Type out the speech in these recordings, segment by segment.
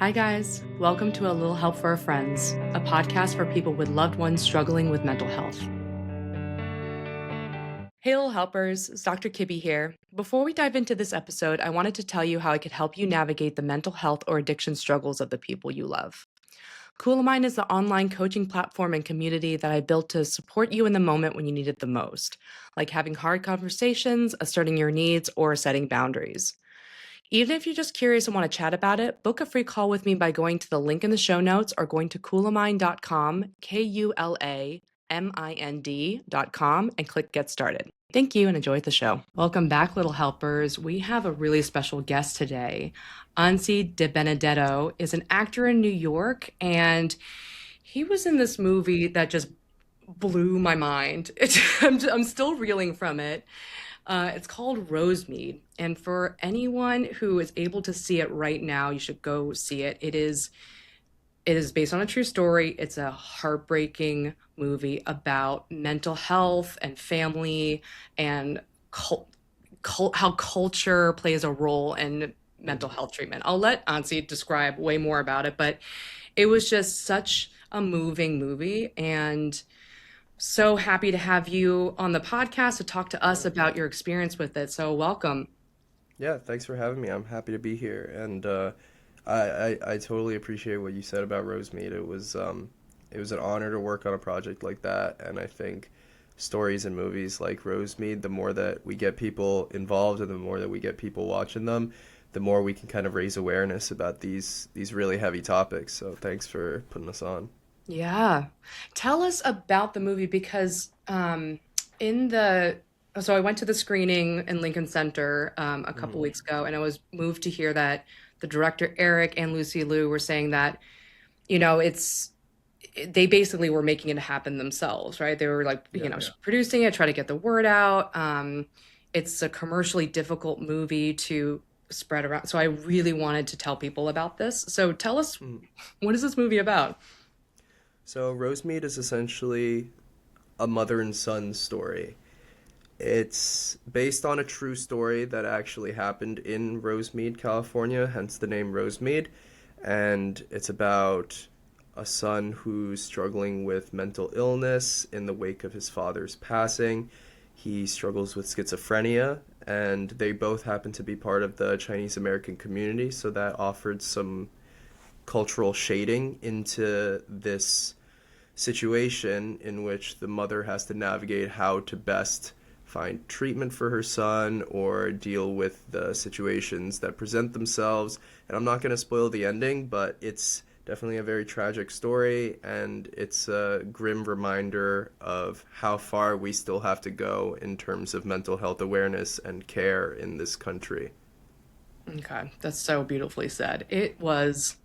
Hi, guys. Welcome to A Little Help for Our Friends, a podcast for people with loved ones struggling with mental health. Hey, little helpers, it's Dr. Kibbe here. Before we dive into this episode, I wanted to tell you how I could help you navigate the mental health or addiction struggles of the people you love. Cool of Mine is the online coaching platform and community that I built to support you in the moment when you need it the most, like having hard conversations, asserting your needs, or setting boundaries. Even if you're just curious and want to chat about it, book a free call with me by going to the link in the show notes or going to coolamind.com, KULAMIND.com, and click Get Started. Thank you and enjoy the show. Welcome back, little helpers. We have a really special guest today. Anzi De Benedetto is an actor in New York, and he was in this movie that just blew my mind. I'm still reeling from it. It's called Rosemead, and for anyone who is able to see it right now, you should go see it. It is based on a true story. It's a heartbreaking movie about mental health and family and how culture plays a role in mental health treatment. I'll let Ansi describe way more about it, but it was just such a moving movie, and so happy to have you on the podcast to talk to us about your experience with it. So welcome. Yeah, thanks for having me. I'm happy to be here, and I totally appreciate what you said about Rosemead. It was an honor to work on a project like that, and I think stories and movies like Rosemead, the more that we get people involved and the more that we get people watching them, the more we can kind of raise awareness about these really heavy topics. So thanks for putting us on. Yeah. Tell us about the movie because in the so I went to the screening in Lincoln Center a couple Mhm. weeks ago, and I was moved to hear that the director Eric and Lucy Liu were saying that, it's they basically were making it happen themselves, right? They were like, Yeah. producing it, try to get the word out. It's a commercially difficult movie to spread around. So I really wanted to tell people about this. So tell us, Mhm. what is this movie about? So Rosemead is essentially a mother and son story. It's based on a true story that actually happened in Rosemead, California, hence the name Rosemead. And it's about a son who's struggling with mental illness in the wake of his father's passing. He struggles with schizophrenia, and they both happen to be part of the Chinese American community, so that offered some cultural shading into this situation in which the mother has to navigate how to best find treatment for her son or deal with the situations that present themselves. And I'm not going to spoil the ending, but it's definitely a very tragic story, and it's a grim reminder of how far we still have to go in terms of mental health awareness and care in this country. Okay, that's so beautifully said. It was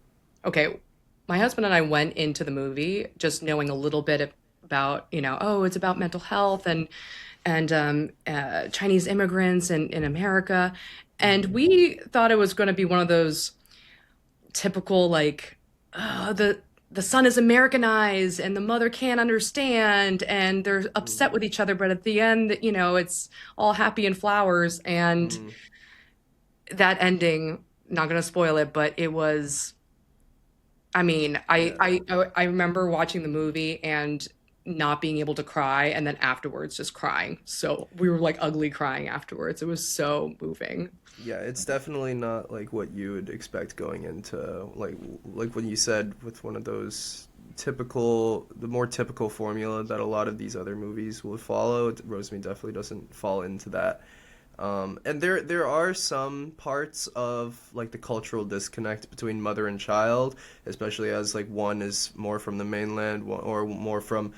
okay. My husband and I went into the movie just knowing a little bit about, oh, it's about mental health and Chinese immigrants in America, and Mm-hmm. we thought it was going to be one of those typical like, the son is Americanized and the mother can't understand and they're upset with each other, but at the end, it's all happy and flowers and Mm-hmm. that ending, not going to spoil it, but it was, I mean, Yeah. I remember watching the movie and not being able to cry and then afterwards just crying. So we were like ugly crying afterwards. It was so moving. Yeah, it's definitely not like what you would expect going into like when you said with one of those the more typical formula that a lot of these other movies will follow. Rosemead definitely doesn't fall into that. And there are some parts of like the cultural disconnect between mother and child, especially as like one is more from the mainland or more from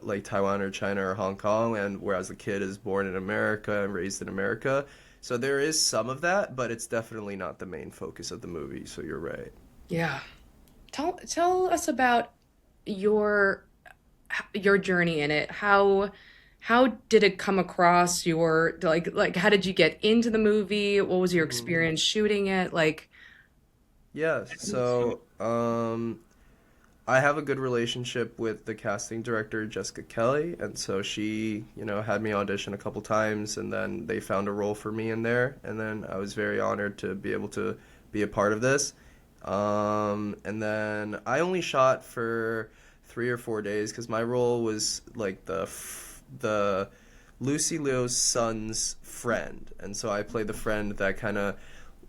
like Taiwan or China or Hong Kong, and whereas the kid is born in America and raised in America. So there is some of that, but it's definitely not the main focus of the movie. So you're right. Yeah. Tell us about your your journey in it. How did it come across your like how did you get into the movie? What was your Hmm. experience shooting it? Like, Yeah. So I have a good relationship with the casting director, Jessica Kelly, and so she, had me audition a couple times, and then they found a role for me in there, and then I was very honored to be able to be a part of this. And then I only shot for 3 or 4 days because my role was like the Lucy Liu's son's friend, and so I play the friend that kind of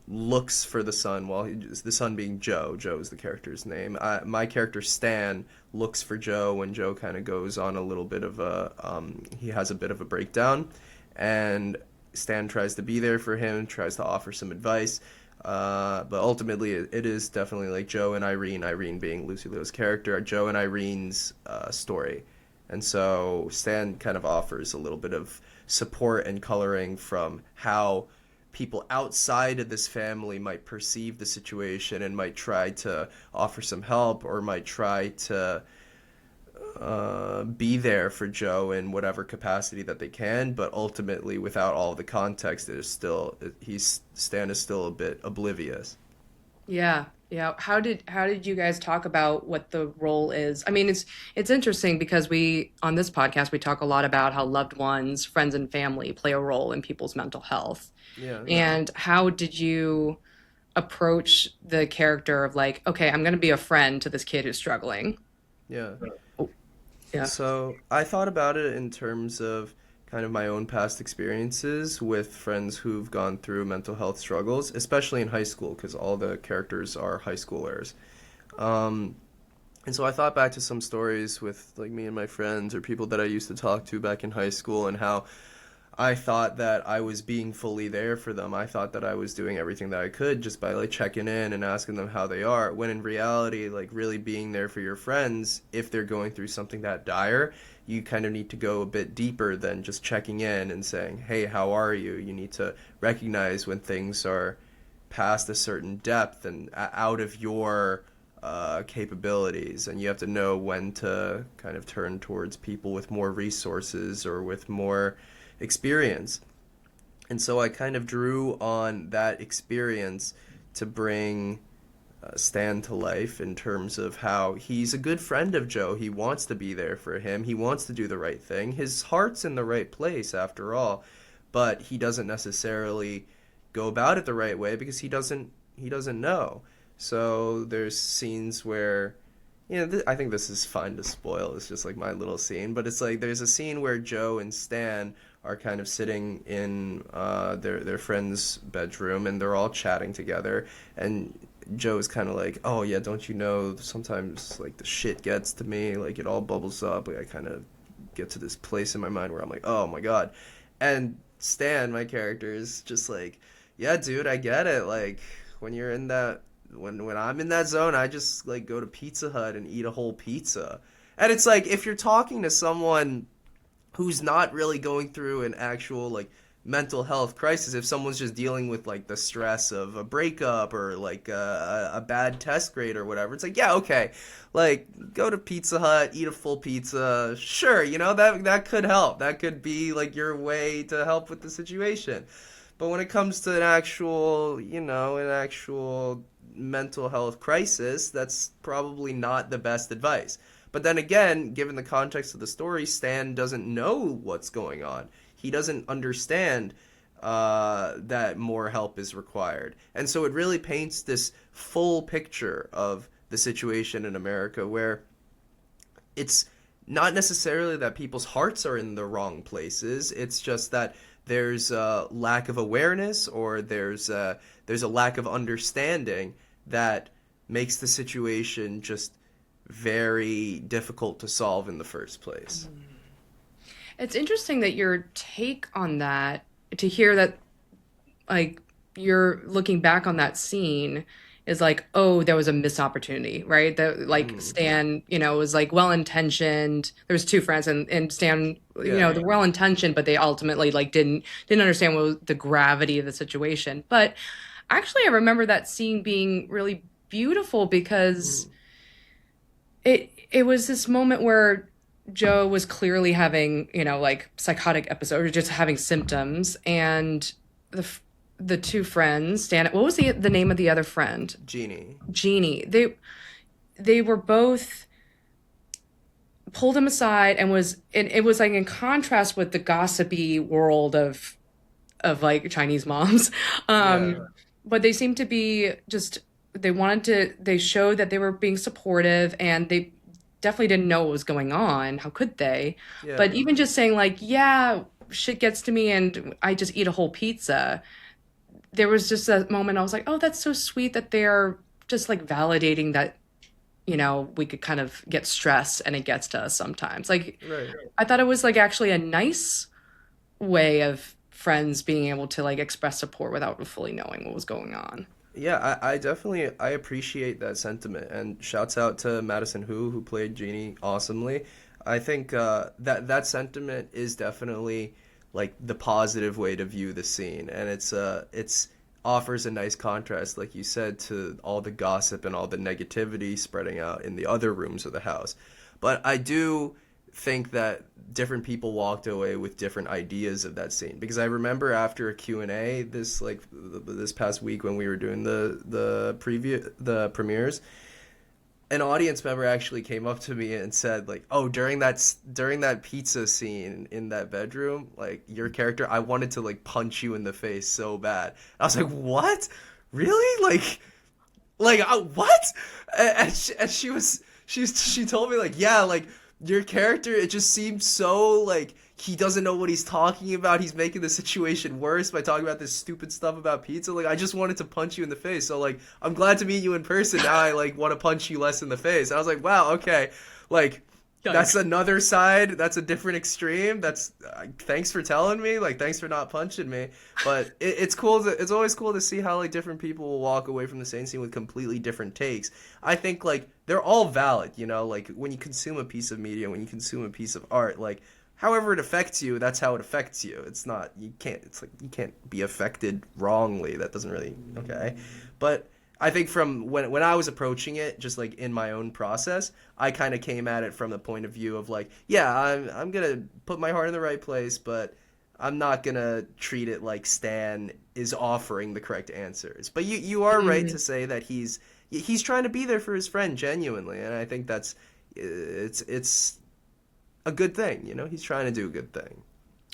looks for the son while the son being Joe. Joe is the character's name. My character Stan looks for Joe when Joe kind of goes on a little bit of a he has a bit of a breakdown, and Stan tries to be there for him, tries to offer some advice. But ultimately, it is definitely like Joe and Irene. Irene being Lucy Liu's character, Joe and Irene's story, and so Stan kind of offers a little bit of support and coloring from how people outside of this family might perceive the situation and might try to offer some help or might try to be there for Joe in whatever capacity that they can, but ultimately, without all the context, it is still Stan is still a bit oblivious. Yeah, yeah. How did you guys talk about what the role is? I mean, it's interesting because we on this podcast we talk a lot about how loved ones, friends and family play a role in people's mental health. Yeah, And how did you approach the character of like, okay, I'm going to be a friend to this kid who's struggling? yeah. Oh, yeah. So I thought about it in terms of kind of my own past experiences with friends who've gone through mental health struggles, especially in high school, because all the characters are high schoolers. Um, and so I thought back to some stories with like me and my friends or people that I used to talk to back in high school and how I thought that I was being fully there for them. I thought that I was doing everything that I could just by like checking in and asking them how they are. When in reality, like really being there for your friends, if they're going through something that dire, you kind of need to go a bit deeper than just checking in and saying, "Hey, how are you?" You need to recognize when things are past a certain depth and out of your capabilities, and you have to know when to kind of turn towards people with more resources or with more experience. And so I kind of drew on that experience to bring Stan to life in terms of how he's a good friend of Joe. He wants to be there for him. He wants to do the right thing. His heart's in the right place after all, but he doesn't necessarily go about it the right way because he doesn't know. So there's scenes where I think this is fine to spoil. It's just like my little scene, but it's like there's a scene where Joe and Stan are kind of sitting in their friend's bedroom and they're all chatting together, and Joe's kind of like, "Oh yeah, don't you know? Sometimes like the shit gets to me, like it all bubbles up. Like I kind of get to this place in my mind where I'm like, oh my god," and Stan, my character, is just like, "Yeah, dude, I get it. Like when you're in that." When I'm in that zone, I just like go to Pizza Hut and eat a whole pizza. And it's like if you're talking to someone who's not really going through an actual like mental health crisis, if someone's just dealing with like the stress of a breakup or like a bad test grade or whatever, it's like, yeah, okay, like go to Pizza Hut, eat a full pizza, sure, that could help, that could be like your way to help with the situation. But when it comes to an actual mental health crisis, that's probably not the best advice. But then again, given the context of the story, Stan doesn't know what's going on. He doesn't understand that more help is required. And so it really paints this full picture of the situation in America where it's not necessarily that people's hearts are in the wrong places. It's just that there's a lack of awareness or there's a lack of understanding that makes the situation just very difficult to solve in the first place. It's interesting that your take on that, to hear that, like, you're looking back on that scene is like, oh, there was a missed opportunity, right? That like Mm. Stan, was like well intentioned. There was two friends and Stan, Yeah. they're well intentioned, but they ultimately like didn't understand what was the gravity of the situation. But actually I remember that scene being really beautiful because Mm. it was this moment where Joe was clearly having, like psychotic episode or just having symptoms, and the the two friends, Stan, what was the name of the other friend? Genie. Jeannie. They were both pulled him aside and it was like in contrast with the gossipy world of like Chinese moms. Yeah. But they seemed to be just they showed that they were being supportive, and they definitely didn't know what was going on. How could they? Yeah. But even just saying like, yeah, shit gets to me and I just eat a whole pizza. There was just a moment I was like, oh, that's so sweet that they're just like validating that, we could kind of get stressed and it gets to us sometimes. Like, Right. I thought it was like actually a nice way of friends being able to like express support without fully knowing what was going on. Yeah, I definitely I appreciate that sentiment, and shouts out to Madison who played Jeannie awesomely. I think that sentiment is definitely like the positive way to view the scene, and it's offers a nice contrast, like you said, to all the gossip and all the negativity spreading out in the other rooms of the house. But I do think that different people walked away with different ideas of that scene, because I remember after a Q&A this past week when we were doing the premieres, an audience member actually came up to me and said like, "Oh, during that pizza scene in that bedroom, like your character, I wanted to like punch you in the face so bad." I was like, "What? Really? What?" And she told me like, "Yeah, like your character, it just seemed so like he doesn't know what he's talking about. He's making the situation worse by talking about this stupid stuff about pizza. Like I just wanted to punch you in the face. So like I'm glad to meet you in person. Now I like want to punch you less in the face." And I was like, "Wow, okay." Like that's Yikes. another side. That's a different extreme. That's thanks for telling me. Like thanks for not punching me. But it's cool. It's always cool to see how like different people will walk away from the same scene with completely different takes. I think like they're all valid. Like when you consume a piece of media, when you consume a piece of art, like however it affects you, that's how it affects you. It's not you can't. It's like you can't be affected wrongly. That doesn't really okay. But I think from when I was approaching it, just like in my own process, I kind of came at it from the point of view of like, yeah, I'm gonna put my heart in the right place, but I'm not gonna treat it like Stan is offering the correct answers. But you are right to Mm, say that he's trying to be there for his friend genuinely, and I think that's it's a good thing. He's trying to do a good thing.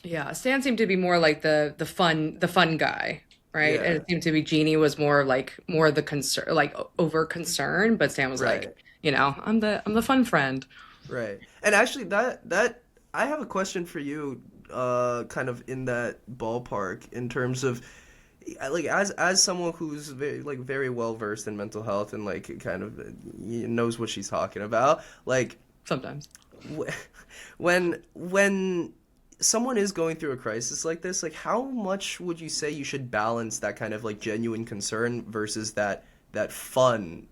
yeah, Stan seemed to be more like the fun guy, right? And Yeah. it seemed to be Jeannie was more the concern, like over concern, but Stan was like, Right. I'm the fun friend. Right. And actually that I have a question for you kind of in that ballpark in terms of like as someone who's very well versed in mental health and like kind of knows what she's talking about, like Sometimes. wh- when someone is going through a crisis like this, like how much would you say you should balance that kind of like genuine concern versus that fun,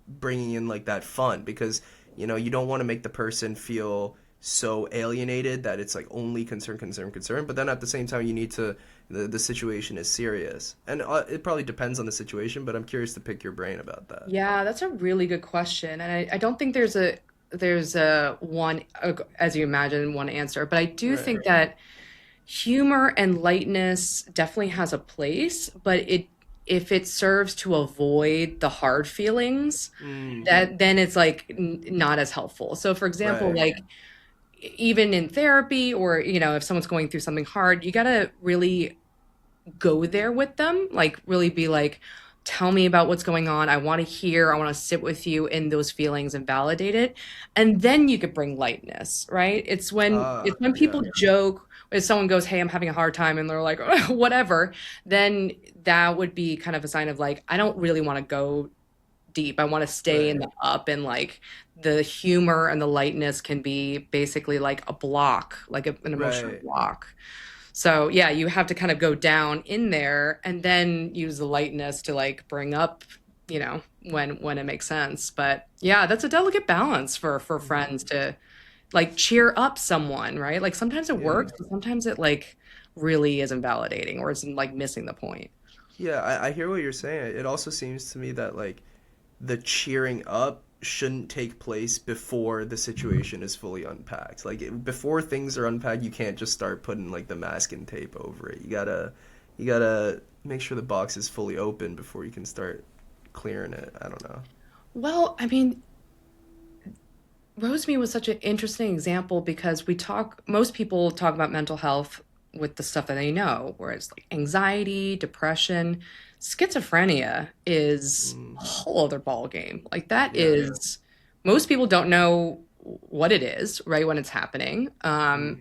bringing in like that fun, because you don't want to make the person feel so alienated that it's like only concern, concern, concern, but then at the same time you need to the situation is serious, and it probably depends on the situation, but I'm curious to pick your brain about that. Yeah, that's a really good question, and I don't think there's a one, as you imagine, one answer, but I do Right. think that humor and lightness definitely has a place, but if it serves to avoid the hard feelings, Mm, that then it's like not as helpful. So for example, right. like even in therapy, or if someone's going through something hard, you got to really go there with them, like really be like, tell me about what's going on. I want to sit with you in those feelings and validate it. And then you could bring lightness, right? It's when Yeah. people joke, if someone goes, hey, I'm having a hard time, and they're like, whatever, then that would be kind of a sign of like, I don't really want to go deep. I want to stay in Right. the up, and like the humor and the lightness can be basically like a block, like an emotional Right. block. So yeah, you have to kind of go down in there and then use the lightness to like bring up, when it makes sense. But yeah, that's a delicate balance for friends to like cheer up someone, right? Like sometimes it Yeah. works, but sometimes it like really is invalidating, or it's like missing the point. Yeah, I hear what you're saying. It also seems to me that like the cheering up shouldn't take place before the situation is fully unpacked. Like before things are unpacked, you can't just start putting like the masking tape over it. You gotta make sure the box is fully open before you can start clearing it. I don't know. Well, I mean, Rosemead was such an interesting example because most people talk about mental health with the stuff that they know, whereas like anxiety, depression, schizophrenia is a Hmm. whole other ball game. Like that Yeah. is most people don't know what it is, right, when it's happening. Mm.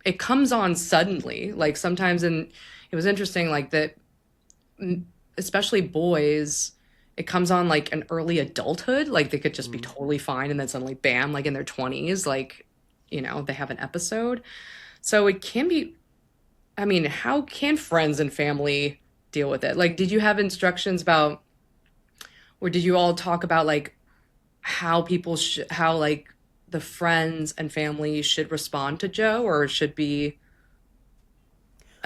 It comes on suddenly. Like sometimes, and it was interesting, like that, especially boys, it comes on like an early adulthood. Like they could just be Mm. totally fine, and then suddenly, bam, like in their 20s, like, they have an episode. So it can be, I mean, how can friends and family deal with it? Like, did you have instructions about, or did you all talk about like how people should, how like the friends and family should respond to Joe, or should be,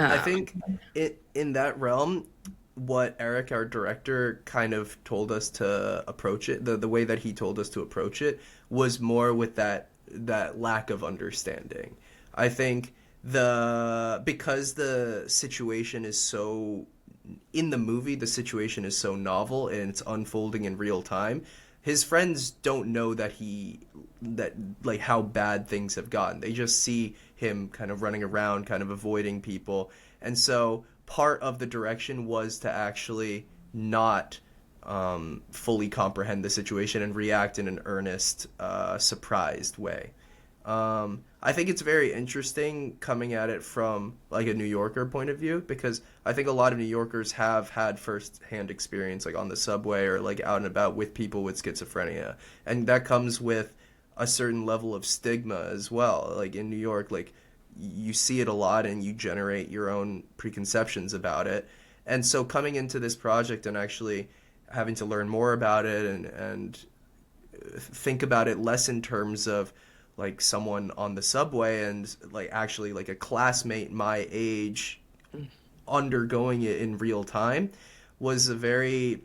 I um, think in that realm, what Eric, our director, kind of told us to approach it, the way that he told us to approach it was more with that lack of understanding. I think because the situation is so in the movie, the situation is so novel and it's unfolding in real time. His friends don't know that like how bad things have gotten. They just see him kind of running around, kind of avoiding people. And so part of the direction was to actually not fully comprehend the situation and react in an earnest, surprised way. I think it's very interesting coming at it from like a New Yorker point of view because I think a lot of New Yorkers have had first-hand experience like on the subway or like out and about with people with schizophrenia, and that comes with a certain level of stigma as well. Like in New York, like you see it a lot and you generate your own preconceptions about it. And so coming into this project and actually having to learn more about it and think about it less in terms of like someone on the subway and like actually like a classmate my age undergoing it in real time was a very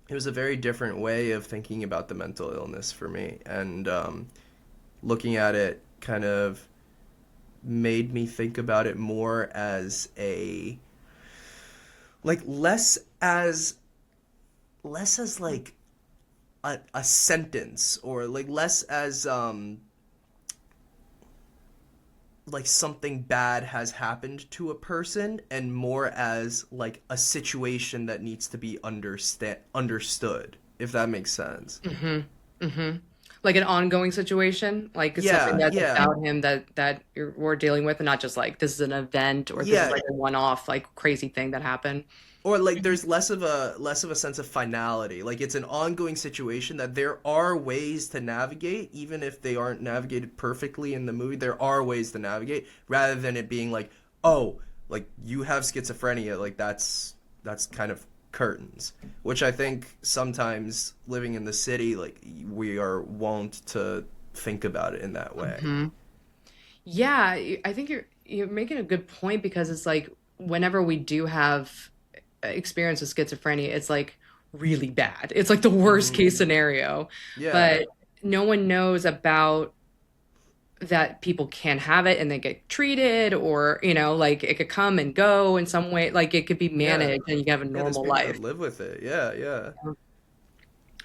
it was a very different way of thinking about the mental illness for me, and looking at it kind of made me think about it more as a like less as like a sentence or like less as like something bad has happened to a person and more as like a situation that needs to be understood, if that makes sense. hmm hmm like an ongoing situation, like it's something Yeah, that's yeah. about him we're dealing with, and not just like this is an event or this is Yeah, like a one-off like crazy thing that happened. or like there's less of a sense of finality. Like it's an ongoing situation that there are ways to navigate even if they aren't navigated perfectly in the movie. There are ways to navigate rather than it being like, "Oh, like you have schizophrenia." Like that's kind of curtains, which I think sometimes living in the city like we are wont to think about it in that way. hmm Yeah, I think you're making a good point because it's like whenever we do have experience with schizophrenia, it's like really bad. It's like the worst Hmm. case scenario, Yeah. but no one knows about that people can have it and they get treated, or like it could come and go in some way, like it could be Yeah. managed and you can have a Yeah, there's normal people that life. live with it. Yeah, yeah.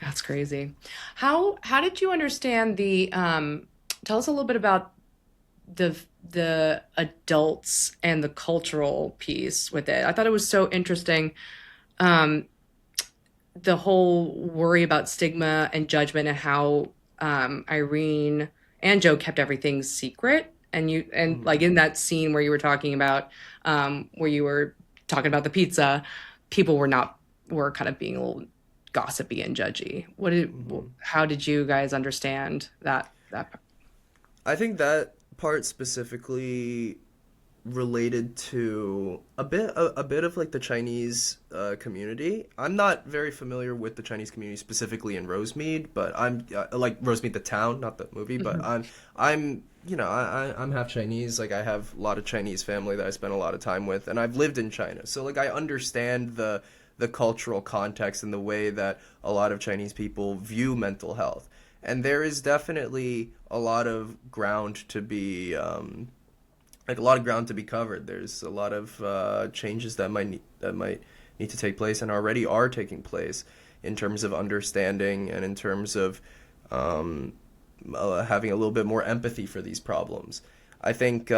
That's crazy. How did you understand the tell us a little bit about the adults and the cultural piece with it. I thought it was so interesting. Um, the whole worry about stigma and judgment, and how Irene and Joe kept everything secret. And Mhm. like in that scene where you were talking about, where you were talking about the pizza, people were kind of being a little gossipy and judgy. Mhm. How did you guys understand that? I think that part specifically related to a bit of like the Chinese community. I'm not very familiar with the Chinese community specifically in Rosemead, but I'm like Rosemead the town, not the movie. But Mhm. I'm half Chinese. Like I have a lot of Chinese family that I spend a lot of time with, and I've lived in China, so like I understand the cultural context and the way that a lot of Chinese people view mental health. And there is definitely a lot of ground to be like a lot of ground to be covered. There's a lot of changes that might need to take place and already are taking place in terms of understanding and in terms of um, having a little bit more empathy for these problems. I think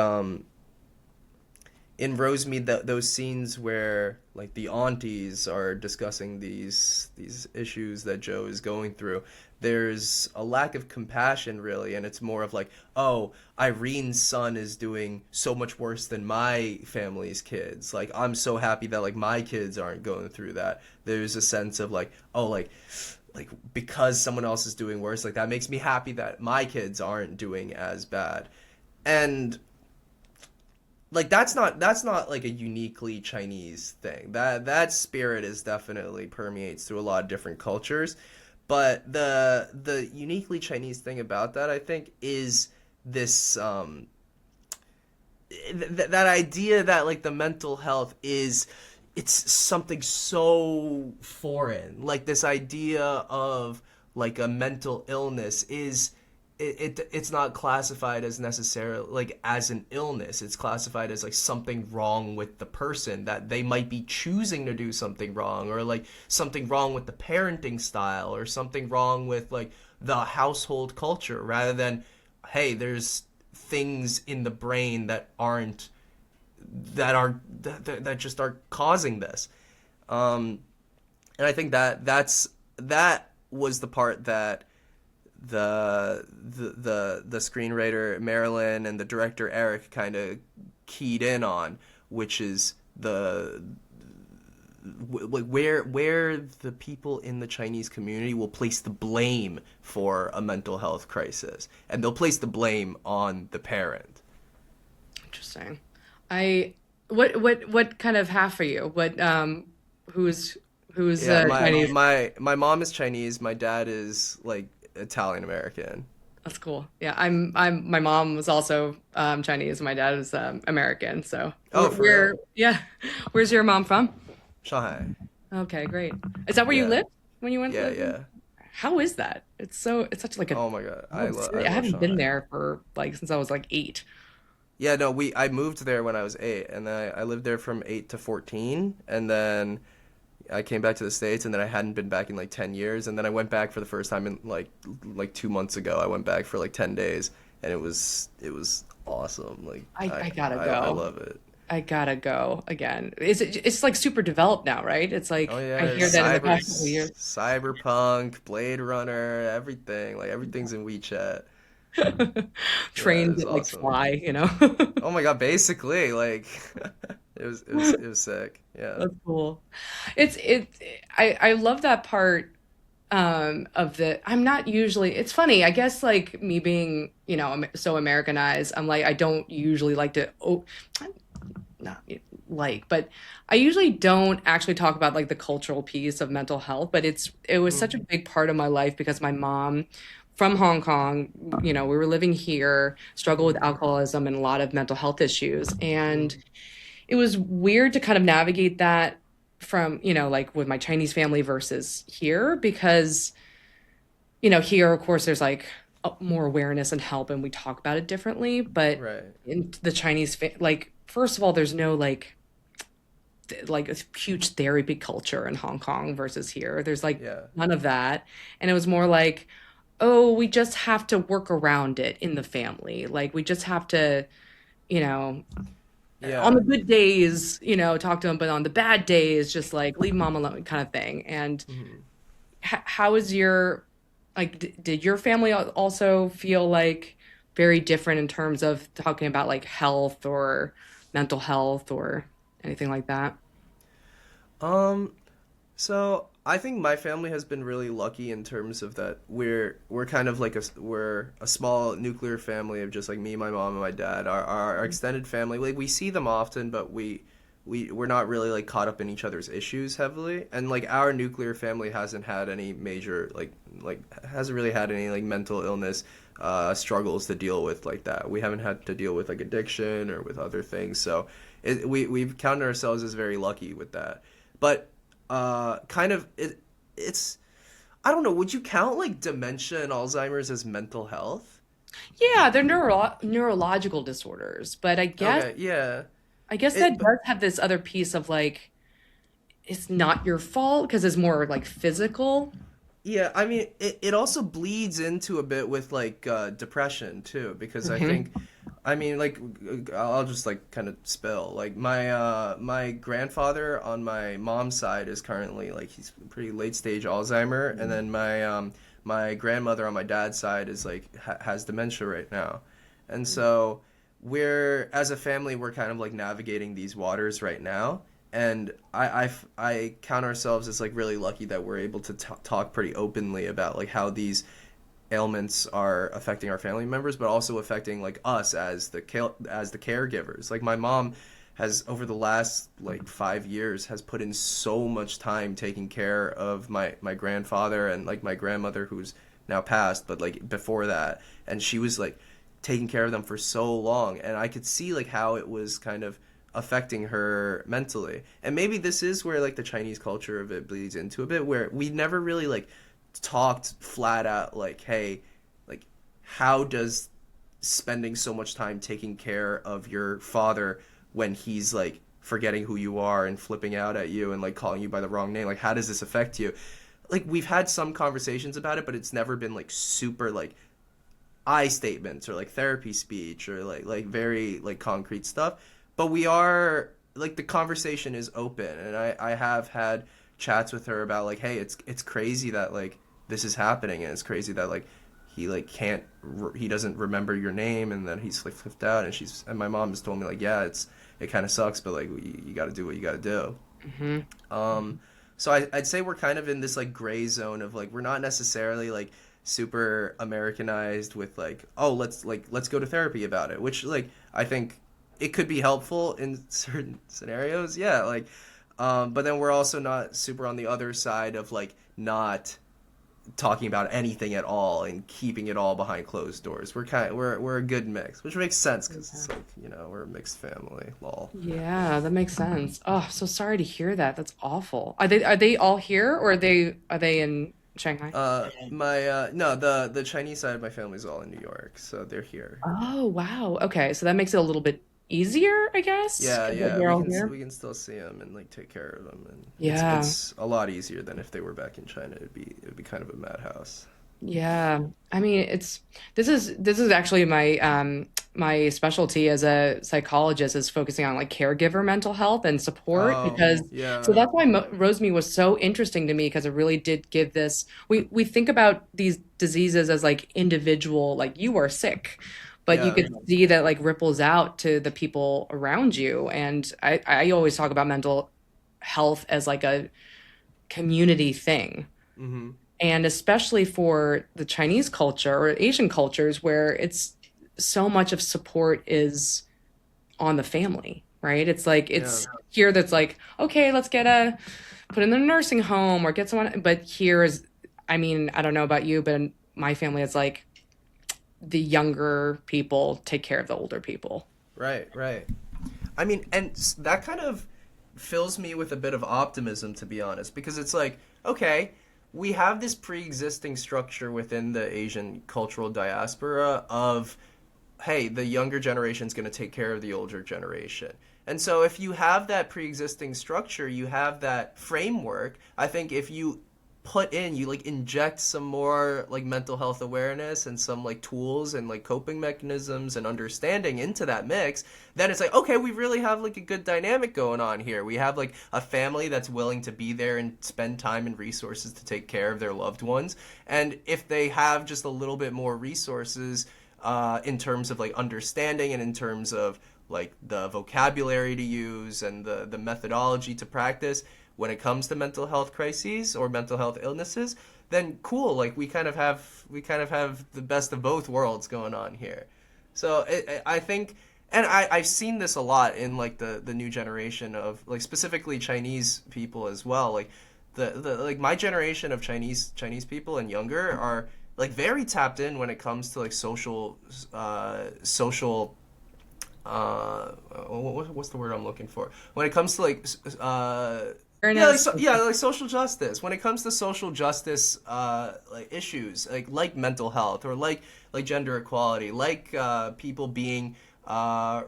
in Rosemead, those scenes where like the aunties are discussing these issues that Joe is going through, there's a lack of compassion really, and it's more of like, oh, Irene's son is doing so much worse than my family's kids. Like I'm so happy that like my kids aren't going through that. There's a sense of like, oh, like because someone else is doing worse, like that makes me happy that my kids aren't doing as bad. And like that's not like a uniquely Chinese thing. That spirit is definitely permeates through a lot of different cultures. But the uniquely Chinese thing about that, I think, is this that idea that like the mental health is it's something so foreign. Like this idea of like a mental illness is it's not classified as necessarily like as an illness. It's classified as like something wrong with the person, that they might be choosing to do something wrong, or like something wrong with the parenting style, or something wrong with like the household culture, rather than hey, there's things in the brain that aren't that just are causing this. And I think that was the part that the screenwriter Marilyn and the director Eric kind of keyed in on, which is the where the people in the Chinese community will place the blame for a mental health crisis, and they'll place the blame on the parent. Interesting. I what kind of half are you? What who's Yeah, Chinese? my mom is Chinese, my dad is like Italian American. That's cool. Yeah, I'm my mom was also Chinese. My dad is American. So Oh, for real? yeah, where's your mom from? Shanghai. Okay, great. Is that where you Yeah. lived when you went Yeah, lived? yeah. How is that? It's such like a Oh my God. wild I city. I love haven't been Shanghai. there for like since I was like 8. Yeah, no, I moved there when I was 8, and then I lived there from 8 to 14, and then I came back to the States, and then I hadn't been back in like 10 years, and then I went back for the first time in like 2 months ago. I went back for like 10 days, and it was awesome. Like I gotta I go. love it. I gotta go again. It's like super developed now, right? It's Oh like I yeah, hear that in the past couple of years. cyberpunk, Blade Runner, everything. Like everything's in WeChat. Yeah, Trains it's that like awesome. fly, you know? Oh my God, basically, like it was sick. Yeah. That's cool. It I love that part of the I'm not usually it's funny, I guess like me being, so Americanized, I'm like I don't usually like to not like, but I usually don't actually talk about like the cultural piece of mental health, but it was such a Mm, big part of my life because my mom from Hong Kong, we were living here, struggled with mm, alcoholism and a lot of mental health issues. And mm, it was weird to kind of navigate that from, like with my Chinese family versus here because, here, of course, there's like more awareness and help and we talk about it differently. But right. in the like, first of all, there's no like a huge therapy culture in Hong Kong versus here. There's like Yeah. none of that. And it was more like, oh, we just have to work around it in the family. Like we just have to, you know, on Yeah. the good days, talk to them, but on the bad days, just like leave mom alone kind of thing. And Mhm. how is your, like, did your family also feel like very different in terms of talking about like health or mental health or anything like that? Um, so I think my family has been really lucky in terms of that we're kind of like we're a small nuclear family of just like me, my mom, and my dad. Our extended family, like we see them often, but we're not really like caught up in each other's issues heavily. And like our nuclear family hasn't had any major like hasn't really had any like mental illness struggles to deal with like that. We haven't had to deal with like addiction or with other things. So we've counted ourselves as very lucky with that. But kind of it's I don't know, would you count like dementia and Alzheimer's as mental health? Yeah, they're neurological disorders, but Okay, yeah. I guess that It but does have this other piece of like it's not your fault because it's more like physical. yeah, I mean it also bleeds into a bit with like depression too, because I Hmm. think I mean, like, I'll just like kind of spill. Like my grandfather on my mom's side is currently like he's pretty late stage Alzheimer, and then my grandmother on my dad's side is like has dementia right now, and so we're as a family we're kind of like navigating these waters right now, and I count ourselves as like really lucky that we're able to talk pretty openly about like how these ailments are affecting our family members, but also affecting like us as as the caregivers. Like my mom has over the last like 5 years has put in so much time taking care of my grandfather and like my grandmother who's now passed, but like before that, and she was like taking care of them for so long, and I could see like how it was kind of affecting her mentally. And maybe this is where like the Chinese culture of it bleeds into a bit, where we never really like talked flat out like, hey, like how does spending so much time taking care of your father when he's like forgetting who you are and flipping out at you and like calling you by the wrong name, like how does this affect you? Like we've had some conversations about it, but it's never been like super like I statements or like therapy speech or like very like concrete stuff. But we are like the conversation is open, and I have had chats with her about like, hey, it's crazy that like this is happening, and it's crazy that like he like can't he doesn't remember your name, and then he's like flipped out, and my mom has told me like, yeah, it kind of sucks, but like you got to do what you got to do. Hmm. So I'd say we're kind of in this like gray zone of like we're not necessarily like super Americanized with like, oh, let's go to therapy about it, which like I think it could be helpful in certain scenarios, yeah, like but then we're also not super on the other side of like not talking about anything at all and keeping it all behind closed doors. We're a good mix, which makes sense because it's like, we're a mixed family. Lol. Yeah, that makes sense. Oh, so sorry to hear that. That's awful. Are they all here or are they in Shanghai? My no, the Chinese side of my family is all in New York, so they're here. Oh, wow. Okay, so that makes it a little bit easier, I guess, Yeah, 'cause yeah, they're all here. we can still see them and like take care of them, and Yeah. it's a lot easier than if they were back in China. It'd be kind of a madhouse. Yeah. I mean, this is actually my specialty as a psychologist is focusing on like caregiver mental health and support Oh, because so yeah, that's why Rosemead was so interesting to me because it really did give this we think about these diseases as like individual like you are sick but you yeah, could see that like ripples out to the people around you and I always talk about mental health as like a community thing mm-hmm, and especially for the Chinese culture or Asian cultures where it's so much of support is on the family, right? It's like yeah, it's here that's like, okay, let's get a put in the nursing home or get someone, but here is, I mean, I don't know about you, but in my family it's like the younger people take care of the older people. right, right. I mean, and that kind of fills me with a bit of optimism, to be honest, because it's like, okay, we have this pre-existing structure within the Asian cultural diaspora of, hey, the younger generation's going to take care of the older generation. And so if you have that pre-existing structure, you have that framework, I think if you like inject some more like mental health awareness and some like tools and like coping mechanisms and understanding into that mix, then it's like, okay, we really have like a good dynamic going on here. We have like a family that's willing to be there and spend time and resources to take care of their loved ones. And if they have just a little bit more resources in terms of like understanding and in terms of like the vocabulary to use and the methodology to practice when it comes to mental health crises or mental health illnesses, then cool, like we kind of have the best of both worlds going on here. So I think, and I've seen this a lot in like the new generation of like specifically Chinese people as well. Like the like my generation of Chinese people and younger are like very tapped in when it comes to like social what's the word I'm looking for? When it comes to like yeah, like Fairness. yeah, like social justice. When it comes to social justice like issues, like mental health or like gender equality, like people being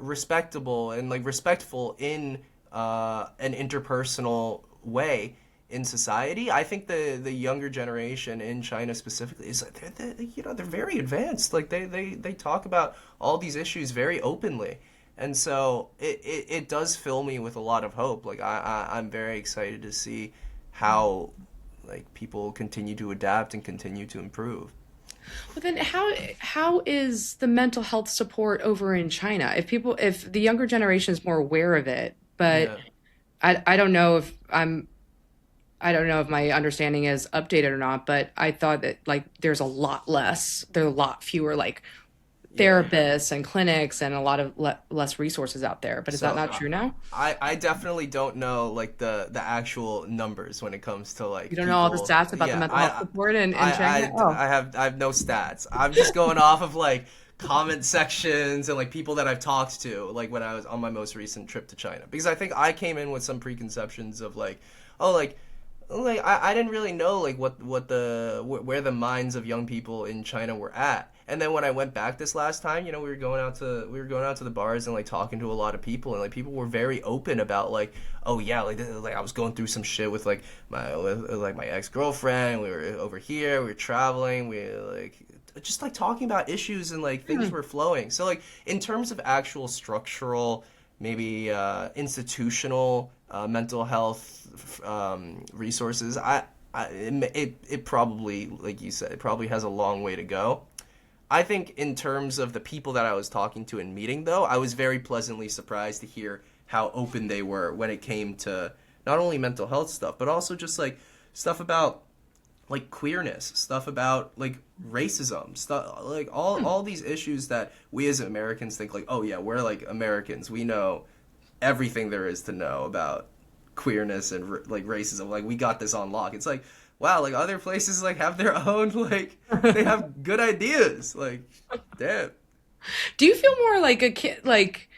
respectable and like respectful in an interpersonal way, in society. I think the younger generation in China specifically is like they're very advanced. Like they talk about all these issues very openly. And so it does fill me with a lot of hope. Like I'm very excited to see how like people continue to adapt and continue to improve. Well, then how is the mental health support over in China? If the younger generation is more aware of it, but Yeah. I don't know if I don't know if my understanding is updated or not, but I thought that like there are a lot fewer like Yeah. therapists and clinics and a lot of less resources out there. But is that So not true now? I definitely don't know like the actual numbers when it comes to You like don't know all the people. stats about the Yeah, mental health support in China? Oh, I have no stats. I'm just going off of like comment sections and like people that I've talked to like when I was on my most recent trip to China, because I think I came in with some preconceptions of like, oh like I didn't really know like where the minds of young people in China were at. And then when I went back this last time, you know, we were going out to the bars and like talking to a lot of people, and like people were very open about like, oh yeah, like I was going through some shit with like my ex-girlfriend. We were over here, we were traveling, we like just like talking about issues, and like things hmm. were flowing. So like in terms of actual structural, maybe institutional mental health resources, it probably, like you said, it probably has a long way to go. I think in terms of the people that I was talking to and meeting, though, I was very pleasantly surprised to hear how open they were when it came to not only mental health stuff, but also just like stuff about like queerness, stuff about like racism, stuff like all these issues that we as Americans think like, oh yeah, we're like Americans, we know everything there is to know about queerness and like racism. Like we got this on lock. It's like, wow, like other places like have their own like they have good ideas. Like, damn. Do you feel more like a kid, like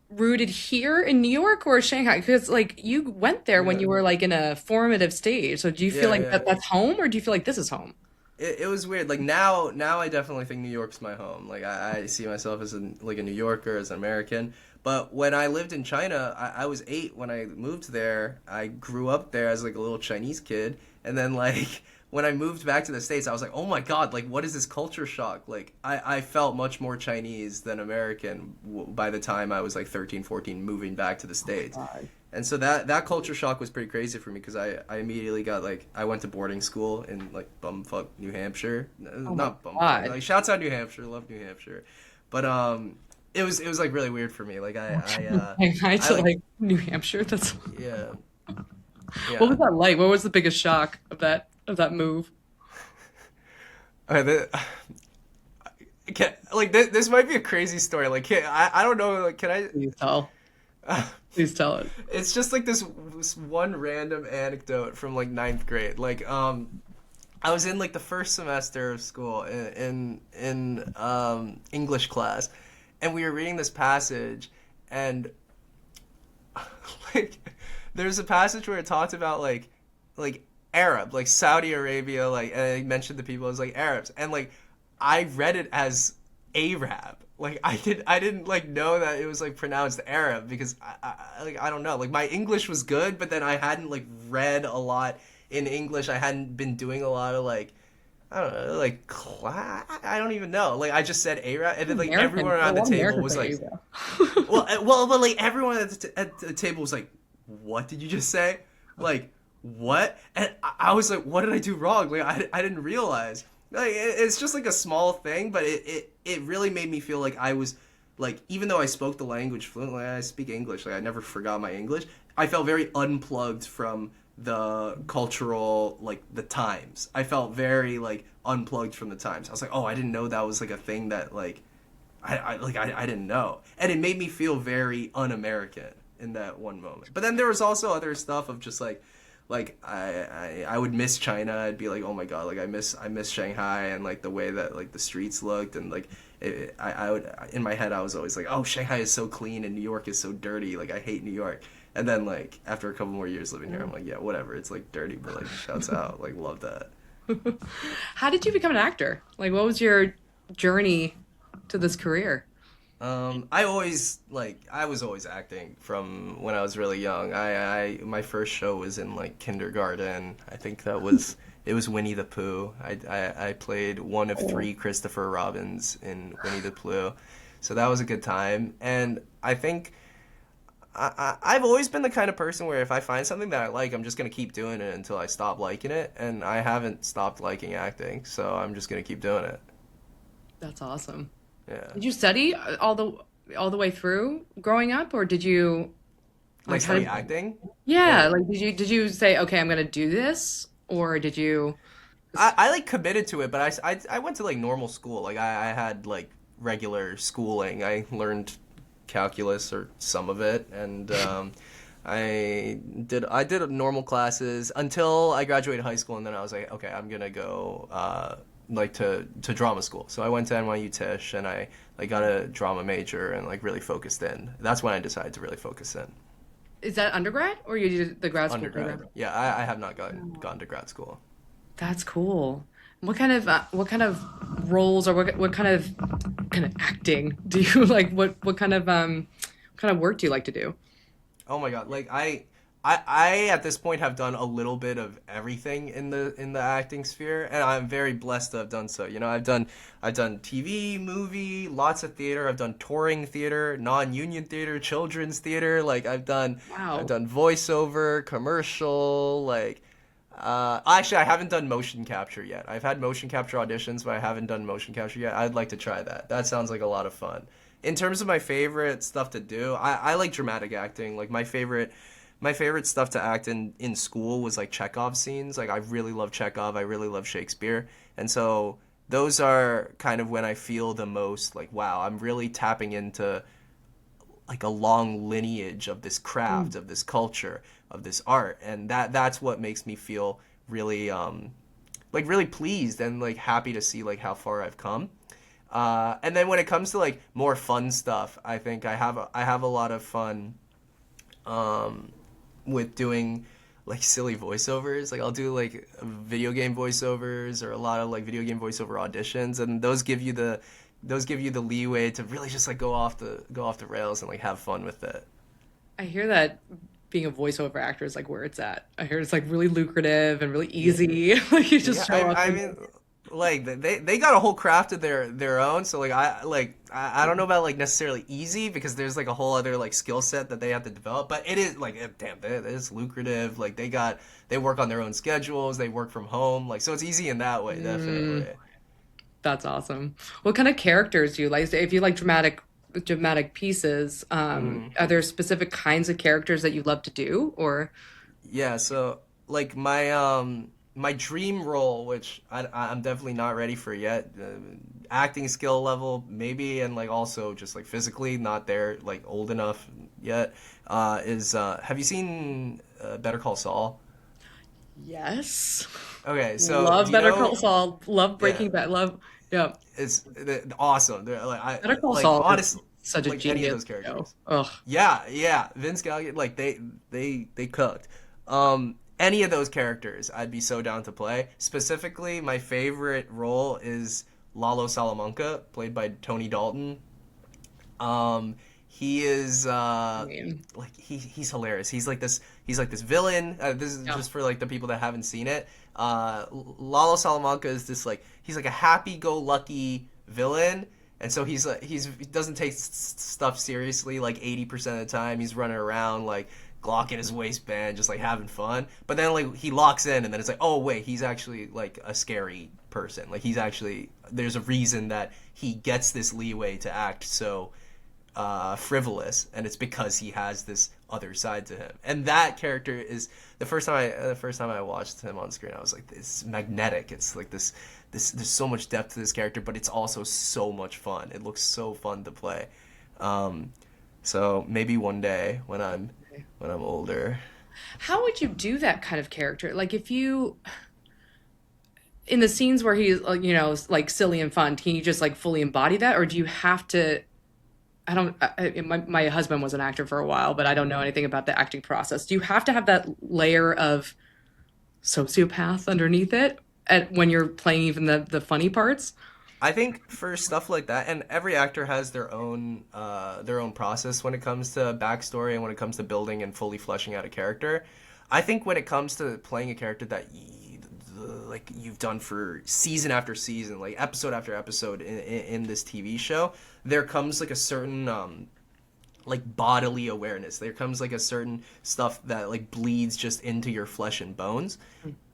rooted here in New York or Shanghai? Because like you went there when Yeah. you were like in a formative stage. So do you feel Yeah, like yeah. that's home, or do you feel like this is home? It was weird. Like now I definitely think New York's my home. Like I see myself as like a New Yorker, as an American. But when I lived in China, I was 8 when I moved there. I grew up there as like a little Chinese kid, and then like when I moved back to the States, I was like, oh my God, like what is this culture shock? Like I felt much more Chinese than American by the time I was like 13, 14, moving back to the States. God. And so that culture shock was pretty crazy for me, because I immediately got like I went to boarding school in like bumfuck New Hampshire. Oh my Not bumfuck. God. Like shouts out New Hampshire, love New Hampshire. But it was like really weird for me. Like Shanghai I to like like New Hampshire. That's yeah, what yeah. was that like? What was the biggest shock of that move? Okay, like this might be a crazy story. Like I don't know. Like can Please tell. I? Please tell it. It's just like this one random anecdote from like ninth grade. Like I was in like the first semester of school in English class, and we were reading this passage, and like there's a passage where it talked about like Arab, like Saudi Arabia, like, and I mentioned the people as like Arabs, and like I read it as Arab. Like I didn't like know that it was like pronounced Arab, because I don't know, like my English was good, but then I hadn't like read a lot in English. I hadn't been doing a lot of like, I don't know, like class. I don't even know. Like I just said Arab, and then like everyone American. A around the lot of table Americans was say like, Asia. well, like everyone at the table was like, "What did you just say?" Like, what? And I was like, "What did I do wrong?" Like, I didn't realize. Like, it's just like a small thing, but it really made me feel like I was like, even though I spoke the language fluently, I speak English. Like, I never forgot my English. I felt very unplugged from the cultural, like the times. I felt very like unplugged from the times. I was like, oh, I didn't know that was like a thing that like I didn't know, and it made me feel very un-American in that one moment. But then there was also other stuff of just like I would miss China. I'd be like, oh my God, like I miss Shanghai, and like the way that like the streets looked, and like I would, in my head I was always like, oh, Shanghai is so clean and New York is so dirty. Like I hate New York. And then like after a couple more years living here, I'm like, yeah, whatever. It's like dirty, but like shouts out, like love that. How did you become an actor? Like, what was your journey to this career? I always I was always acting from when I was really young. My first show was in like kindergarten. I think it was Winnie the Pooh. I played one of Oh. three Christopher Robins in Winnie the Pooh, so that was a good time. And I think I've always been the kind of person where if I find something that I like, I'm just gonna keep doing it until I stop liking it. And I haven't stopped liking acting, so I'm just gonna keep doing it. That's awesome. Yeah, Did you study all the way through growing up, or did you like like how study did acting. yeah, Or like did you say, okay, I'm gonna do this, or did you I like committed to it, but I went to like normal school. Like I had like regular schooling. I learned calculus or some of it, and I did normal classes until I graduated high school, and then I was like, okay, I'm gonna go like to drama school. So I went to NYU Tisch, and I like got a drama major and like really focused in. That's when I decided to really focus in. is that undergrad or you did the grad school Undergrad. program? Yeah, I have not gone to grad school. That's cool. What kind of roles or what kind of acting do you like? What kind of work do you like to do? Oh my God. I at this point have done a little bit of everything in the acting sphere, and I'm very blessed to have done so. You know, I've done TV, movie, lots of theater. I've done touring theater, non-union theater, children's theater. I've Wow. done voiceover, commercial, actually I haven't done motion capture yet. I've had motion capture auditions, but I haven't done motion capture yet. I'd like to try that. That sounds like a lot of fun. In terms of my favorite stuff to do, I like dramatic acting. Like my favorite stuff to act in school was like Chekhov scenes. Like I really love Chekhov. I really love Shakespeare. And so those are kind of when I feel the most like, wow, I'm really tapping into like a long lineage of this craft, Mm. of this culture, of this art. And that's what makes me feel really like really pleased and like happy to see like how far I've come. And then when it comes to like more fun stuff, I think I have a lot of fun um, with doing like silly voiceovers. Like I'll do like video game voiceovers or a lot of like video game voiceover auditions, and those give you the leeway to really just like go off the rails and like have fun with it. I hear that being a voiceover actor is like where it's at. I hear it's like really lucrative and really Yeah, easy. Like you just yeah. show up I and mean, like they got a whole craft of their own. So I don't know about like necessarily easy because there's like a whole other like skill set that they have to develop. But it is like damn, it is lucrative. Like they work on their own schedules. They work from home. Like so it's easy in that way, mm, definitely. that's awesome. What kind of characters do you like? If you like dramatic pieces, Mhm. are there specific kinds of characters that you love to do or Yeah, so like my dream role, which I'm definitely not ready for yet, acting skill level maybe, and like also just like physically not there, like old enough yet, is have you seen Better Call Saul? yes. Okay, so Love do you Better Call know? Saul. Love Yeah, Breaking Bad. Love, yeah. awesome. They're, like Better Call like Saul is honest, such a like any of genius those show. characters. Ugh. Yeah, yeah. Vince Gilligan, like they cooked. Any of those characters, I'd be so down to play. Specifically, my favorite role is Lalo Salamanca, played by Tony Dalton. He is I mean, he's hilarious. He's like this villain. This is yeah. just for like the people that haven't seen it. Lalo Salamanca is this like he's like a happy-go-lucky villain, and so he doesn't take stuff seriously like 80% of the time. He's running around like Glock in his waistband, just like having fun. But then like he locks in, and then it's like, oh wait, he's actually like a scary person. Like he's actually there's a reason that he gets this leeway to act so frivolous, and it's because he has this other side to him. And that character is the first time I watched him on screen, I was like, this magnetic. It's like this there's so much depth to this character, but it's also so much fun. It looks so fun to play. Um, so maybe one day when I'm older. How would you do that kind of character? Like if you in the scenes where he's like silly and fun, can you just like fully embody that, or do you have to? I don't. My husband was an actor for a while, but I don't know anything about the acting process. Do you have to have that layer of sociopath underneath it when you're playing even the funny parts? I think for stuff like that, and every actor has their own process when it comes to backstory and when it comes to building and fully fleshing out a character. I think when it comes to playing a character that like you've done for season after season, like episode after episode in this TV show, there comes like a certain like bodily awareness. There comes like a certain stuff that like bleeds just into your flesh and bones.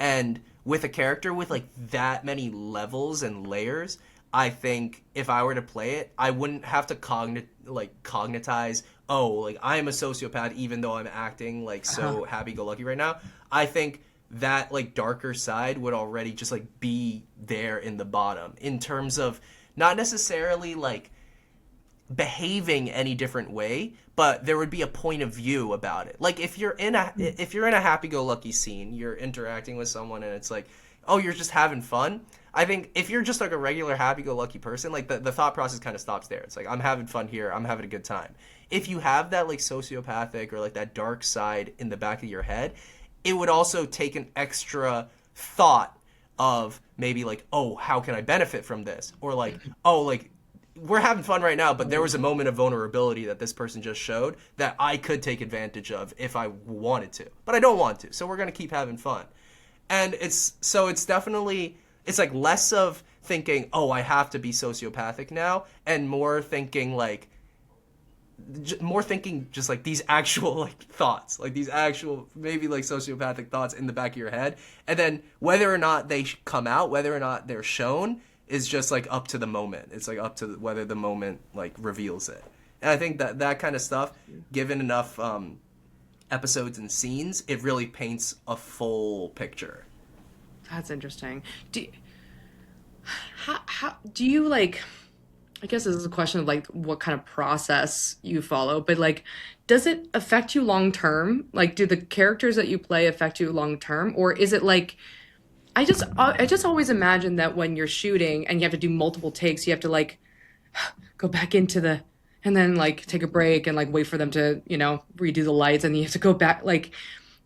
And with a character with like that many levels and layers, I think if I were to play it, I wouldn't have to cognitize, oh, like I am a sociopath even though I'm acting like so happy-go-lucky right now. I think that like darker side would already just like be there in the bottom in terms of not necessarily like behaving any different way, but there would be a point of view about it. Like if you're in a happy-go-lucky scene, you're interacting with someone and it's like, oh, you're just having fun. I think if you're just like a regular happy-go-lucky person, like the thought process kind of stops there. It's like, I'm having fun here, I'm having a good time. If you have that like sociopathic or like that dark side in the back of your head, it would also take an extra thought of maybe like, oh, how can I benefit from this? Or like, oh, like we're having fun right now, but there was a moment of vulnerability that this person just showed that I could take advantage of if I wanted to, but I don't want to. So we're going to keep having fun. And it's definitely, it's like less of thinking, oh, I have to be sociopathic now, and more thinking just like these actual like thoughts, like these actual maybe like sociopathic thoughts in the back of your head. And then whether or not they come out, whether or not they're shown, is just like up to the moment. It's like up to whether the moment like reveals it. And I think that kind of stuff, given enough episodes and scenes, it really paints a full picture. That's interesting. How do you like, I guess this is a question of like what kind of process you follow, but like does it affect you long term? Like do the characters that you play affect you long term, or is it like I just always imagine that when you're shooting and you have to do multiple takes, you have to like go back into the and then like take a break and like wait for them to, redo the lights and you have to go back like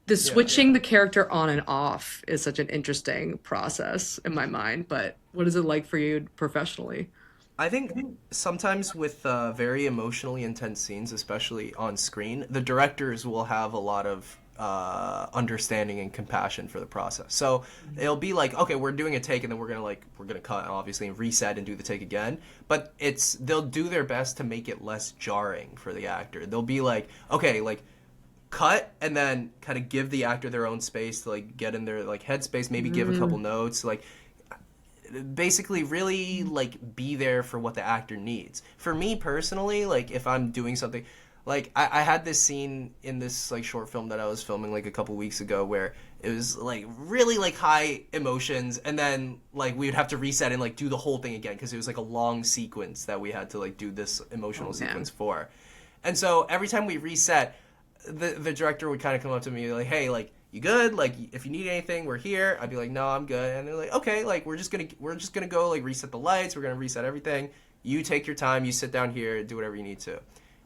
the Yeah. switching the character on and off is such an interesting process in my mind, but what is it like for you professionally? I think sometimes with very emotionally intense scenes, especially on screen, the directors will have a lot of understanding and compassion for the process. So it'll be like, okay, we're doing a take, and then we're gonna cut obviously and reset and do the take again. But they'll do their best to make it less jarring for the actor. They'll be like, okay, like cut, and then kind of give the actor their own space to like get in their like headspace, maybe give a couple notes, like basically really like be there for what the actor needs. For me personally, like if I'm doing something like I had this scene in this like short film that I was filming like a couple weeks ago where it was like really like high emotions, and then like we would have to reset and like do the whole thing again because it was like a long sequence that we had to like do this emotional sequence for. And so every time we reset, the director would kind of come up to me like, hey, like you good? Like if you need anything, we're here. I'd be like, no, I'm good. And they're like, okay, like we're just gonna go like reset the lights. We're gonna reset everything. You take your time. You sit down here. Do whatever you need to.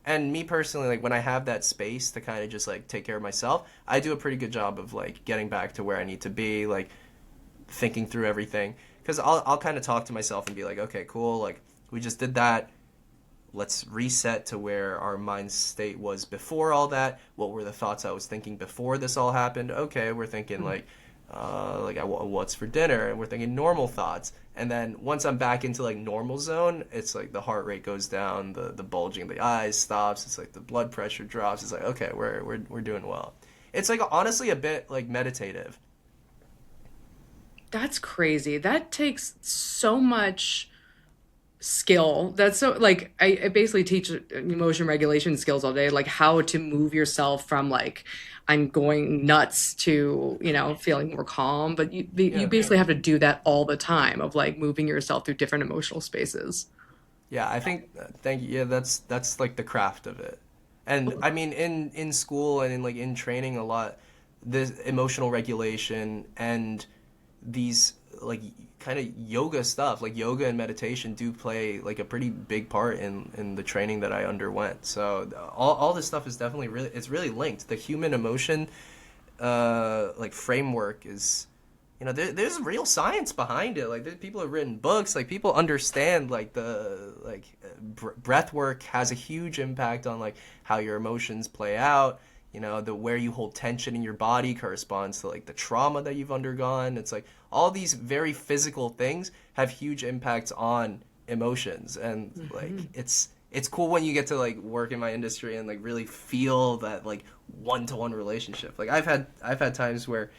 And me personally, like when I have that space to kind of just like take care of myself, I do a pretty good job of like getting back to where I need to be, like thinking through everything. Because I'll kind of talk to myself and be like, okay, cool. Like we just did that. Let's reset to where our mind state was before all that. What were the thoughts I was thinking before this all happened? Okay, we're thinking like what's for dinner, and we're thinking normal thoughts. And then once I'm back into like normal zone, it's like the heart rate goes down, the bulging of the eyes stops. It's like the blood pressure drops. It's like okay, we're doing well. It's like honestly a bit like meditative. That's crazy. That takes so much skill. That's so like I basically teach emotion regulation skills all day, like how to move yourself from like I'm going nuts to, feeling more calm. But you Yeah. basically have to do that all the time of like moving yourself through different emotional spaces. Yeah, I think thank you. Yeah, that's like the craft of it. And I mean in school and in like in training a lot, this emotional regulation and these like kind of yoga stuff, like yoga and meditation do play like a pretty big part in the training that I underwent. So all this stuff is definitely really, it's really linked. The human emotion like framework is there's real science behind it. Like, people have written books. Like, people understand like breath work has a huge impact on like how your emotions play out. The where you hold tension in your body corresponds to like the trauma that you've undergone. It's like all these very physical things have huge impacts on emotions, and like Hmm. it's cool when you get to like work in my industry and like really feel that like one-to-one relationship. Like, I've had times where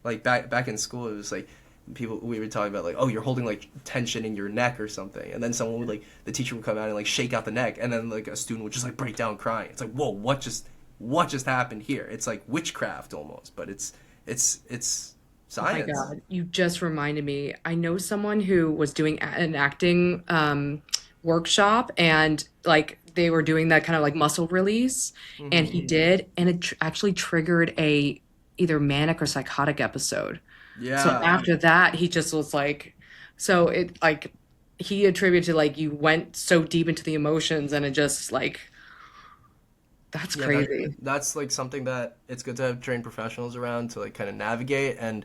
like back in school, it was like people we were talking about like, oh, you're holding like tension in your neck or something, and then someone would like the teacher would come out and like shake out the neck, and then like a student would just like break down crying. It's like, whoa, what just happened here? It's like witchcraft almost, but it's Oh my science. God, you just reminded me. I know someone who was doing an acting workshop, and like they were doing that kind of like muscle release, and he Hmm. did, and it actually triggered a either manic or psychotic episode. So Yeah, after that, he just was like, so it like he attributed to like you went so deep into the emotions, and it just like that's yeah, that crazy. that's like something that it's good to have trained professionals around to like kind of navigate and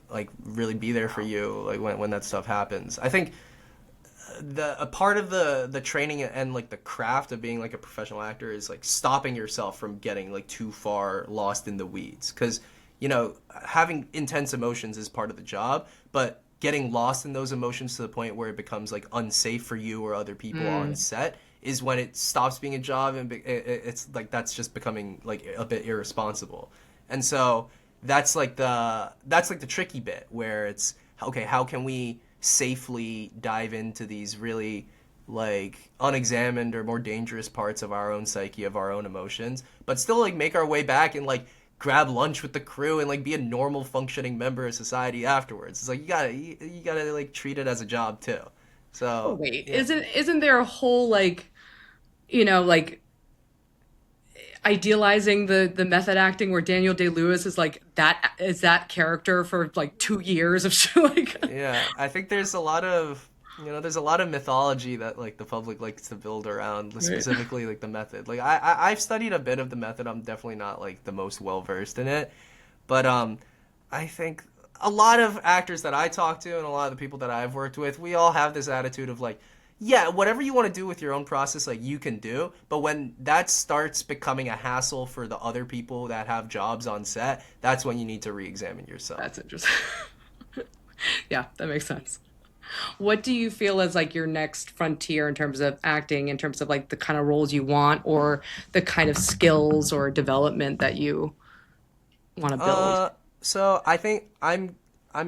like really be there for you like when that stuff happens. I think the a part of the training and like the craft of being like a professional actor is like stopping yourself from getting like too far lost in the weeds, because having intense emotions is part of the job, but getting lost in those emotions to the point where it becomes like unsafe for you or other people on Mm, set is when it stops being a job, and it's like that's just becoming like a bit irresponsible. And so that's like the tricky bit where it's okay, how can we safely dive into these really like unexamined or more dangerous parts of our own psyche, of our own emotions, but still like make our way back and like grab lunch with the crew and like be a normal functioning member of society afterwards. It's like you gotta like treat it as a job too. oh So wait, yeah. isn't there a whole like like idealizing the method acting where Daniel Day-Lewis is like that character for like 2 years of show like Yeah, I think there's a lot of mythology that like the public likes to build around right. specifically like the method. Like I've studied a bit of the method. I'm definitely not like the most well versed in it, but I think a lot of actors that I talk to and a lot of the people that I've worked with, we all have this attitude of like, yeah, whatever you want to do with your own process, like you can do. But when that starts becoming a hassle for the other people that have jobs on set, that's when you need to re-examine yourself. That's interesting. Yeah, that makes sense. What do you feel is like your next frontier in terms of acting, in terms of like the kind of roles you want or the kind of skills or development that you want to build? Uh, so I think I'm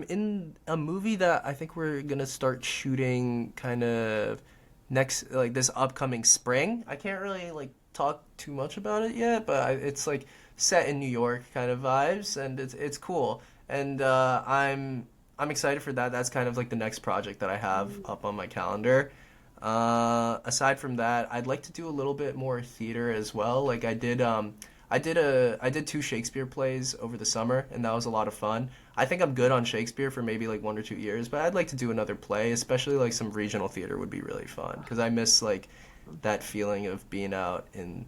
in a movie that I think we're gonna start shooting kind of next like this upcoming spring. I can't really like talk too much about it yet, but it's like set in New York kind of vibes, and it's cool. And I'm excited for that. That's kind of like the next project that I have up on my calendar. Aside from that, I'd like to do a little bit more theater as well. Like I did two Shakespeare plays over the summer, and that was a lot of fun. I think I'm good on Shakespeare for maybe like 1 or 2 years, but I'd like to do another play, especially like some regional theater would be really fun because I miss like that feeling of being out in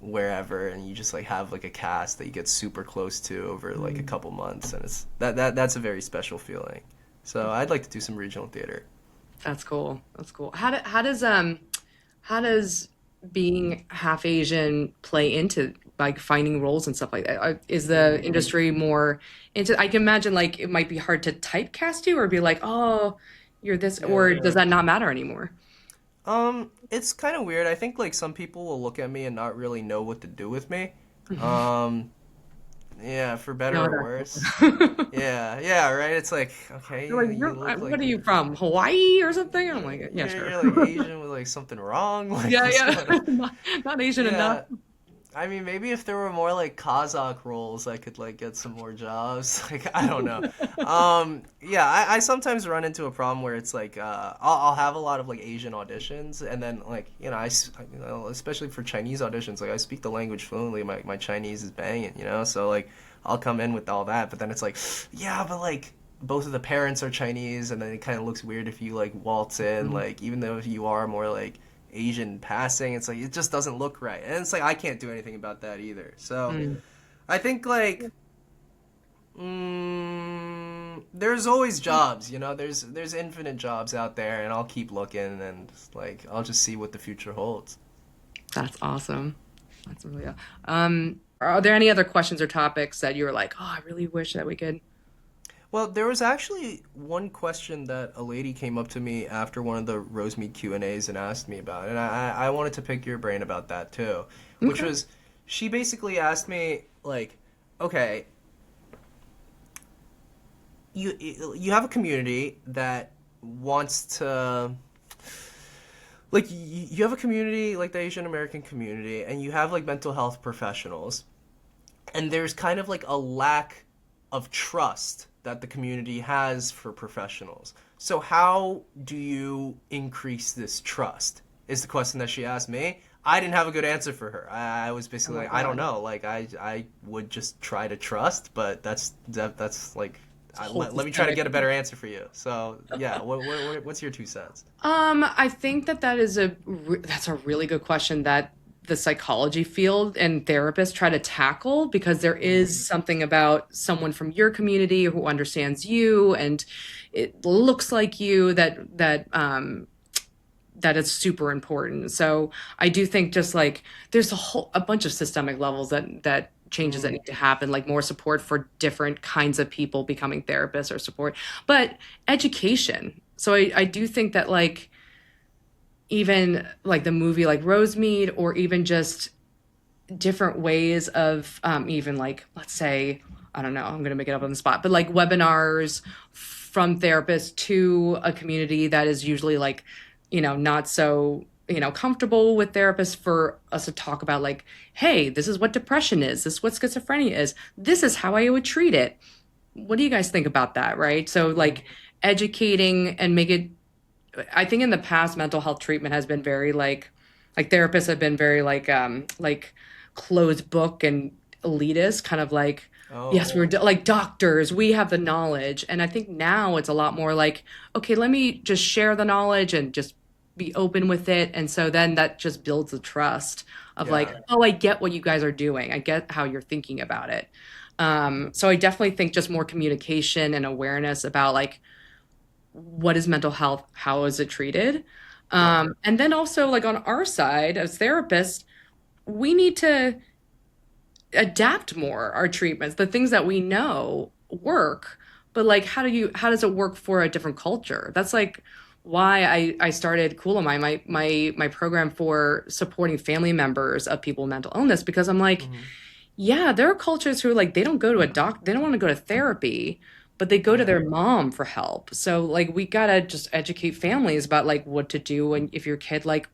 wherever and you just like have like a cast that you get super close to over like a Mm, couple months, and that's a very special feeling. So I'd like to do some regional theater. that's cool. That's cool. How does being half Asian play into like finding roles and stuff like that? Is the Hmm. industry more into, I can imagine like it might be hard to typecast you or be like, oh, you're this, Yeah. or does that not matter anymore? It's kind of weird. I think like some people will look at me and not really know what to do with me. Mhm. Um, yeah, for better No, or worse. that's Yeah, yeah, right. It's like, They're okay, like, you look what like are you from? Hawaii or something? I'm like, yeah, sure. you're like Asian with like something wrong. Like, Yeah, what's going yeah. on? Not Asian enough. Yeah, I mean, maybe if there were more like Kazakh roles, I could like get some more jobs. Like, I don't know. Yeah, I sometimes run into a problem where it's like I'll have a lot of like Asian auditions, and then like especially for Chinese auditions, like I speak the language fluently. My Chinese is banging, so like I'll come in with all that, but then it's like, yeah, but like both of the parents are Chinese, and then it kind of looks weird if you like waltz in, Mm, like even though you are more like Asian passing. It's like it just doesn't look right, and it's like I can't do anything about that either. So mm. I think like There's always jobs, there's infinite jobs out there, and I'll keep looking, and like I'll just see what the future holds. That's awesome. That's really are there any other questions or topics that you were like, oh, I really wish that we could? Well, there was actually one question that a lady came up to me after one of the Rosemead Q&As and asked me about, and I wanted to pick your brain about that too, which Okay. was, she basically asked me like, okay, you have a community that wants to, like, you have a community like the Asian American community, and you have like mental health professionals, and there's kind of like a lack of trust that the community has for professionals. So how do you increase this trust? Is the question that she asked me. I didn't have a good answer for her. I was Oh basically my like, I don't God. know. Like I would just try to trust, but that's like, It's a whole let me try to systemic. get a better answer for you. So yeah, what's your 2 cents? I think that that's a really good question that the psychology field and therapists try to tackle because there is Mm, something about someone from your community who understands you and it looks like you that is super important. So I do think just like there's a bunch of systemic levels that changes that mm, need to happen, like more support for different kinds of people becoming therapists or support, but education. So I do think that like even like the movie like Rosemead or even just different ways of even like let's say I don't know I'm going to make it up on the spot but like webinars from therapists to a community that is usually like not so comfortable with therapists for us to talk about like hey this is what depression is this is what schizophrenia is this is how I would treat it. What do you guys think about that, right? So mm. like educating and make it. I think in the past, mental health treatment has been very like therapists have been very like closed book and elitist, kind of like, yes, Oh, like doctors, we have the knowledge. And I think now it's a lot more like, okay, let me just share the knowledge and just be open with it. And so then that just builds the trust of like, yeah. oh, I get what you guys are doing. I get how you're thinking about it. So I definitely think just more communication and awareness about like what is mental health? How is it treated? Yeah. And then also, like on our side as therapists, we need to adapt more our treatments, the things that we know work, but like how does it work for a different culture? That's like why I started Cool my program for supporting family members of people with mental illness, because I'm like, Hmm. yeah, there are cultures who like they don't go to a doc, they don't want to go to therapy, but they go to Yeah. their mom for help. So like we gotta just educate families about like what to do when if your kid like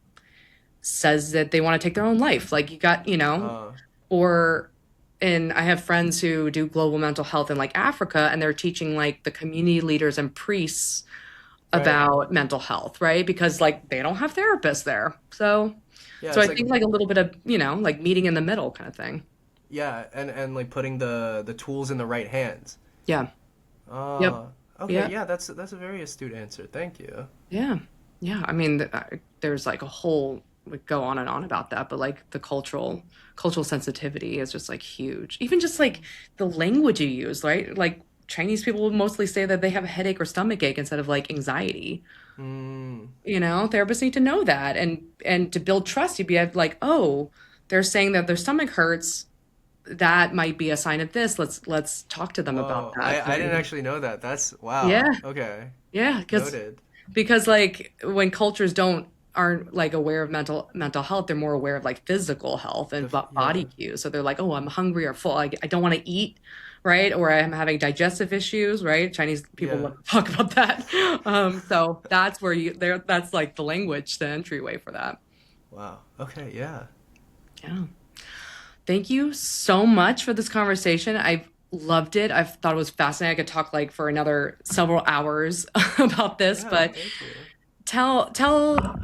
says that they want to take their own life. Like you got, Uh, or and I have friends who do global mental health in like Africa and they're teaching like the community leaders and priests right. about mental health, right? Because like they don't have therapists there. So Yeah, so I it's like, think like a little bit of, like meeting in the middle kind of thing. yeah, and like putting the tools in the right hands. Yeah. Yep. Uh, okay, Yeah. yeah, that's a very astute answer. Thank you. Yeah. Yeah. I mean, there's like a whole we go on and on about that, but like the cultural sensitivity is just like huge. Even just like the language you use, right? Like Chinese people would mostly say that they have a headache or stomach ache instead of like anxiety. Mm, Therapists need to know that and to build trust, you'd be like, oh, they're saying that their stomach hurts. That might be a sign of this. Let's talk to them about whoa, that. I didn't actually know that. That's wow. Yeah. Okay, Yeah. noted. Because like when cultures don't aren't like aware of mental health, they're more aware of like physical health and body Yeah, cues. So they're like, oh, I'm hungry or full, I don't want to eat, right? Or I'm having digestive issues, right? Chinese people yeah. love to talk about that. So that's where you there that's like the language, the entryway for that. Wow. Okay, yeah. Yeah. Thank you so much for this conversation. I've loved it. I've thought it was fascinating. I could talk like for another several hours about this, Yeah, but thank you. tell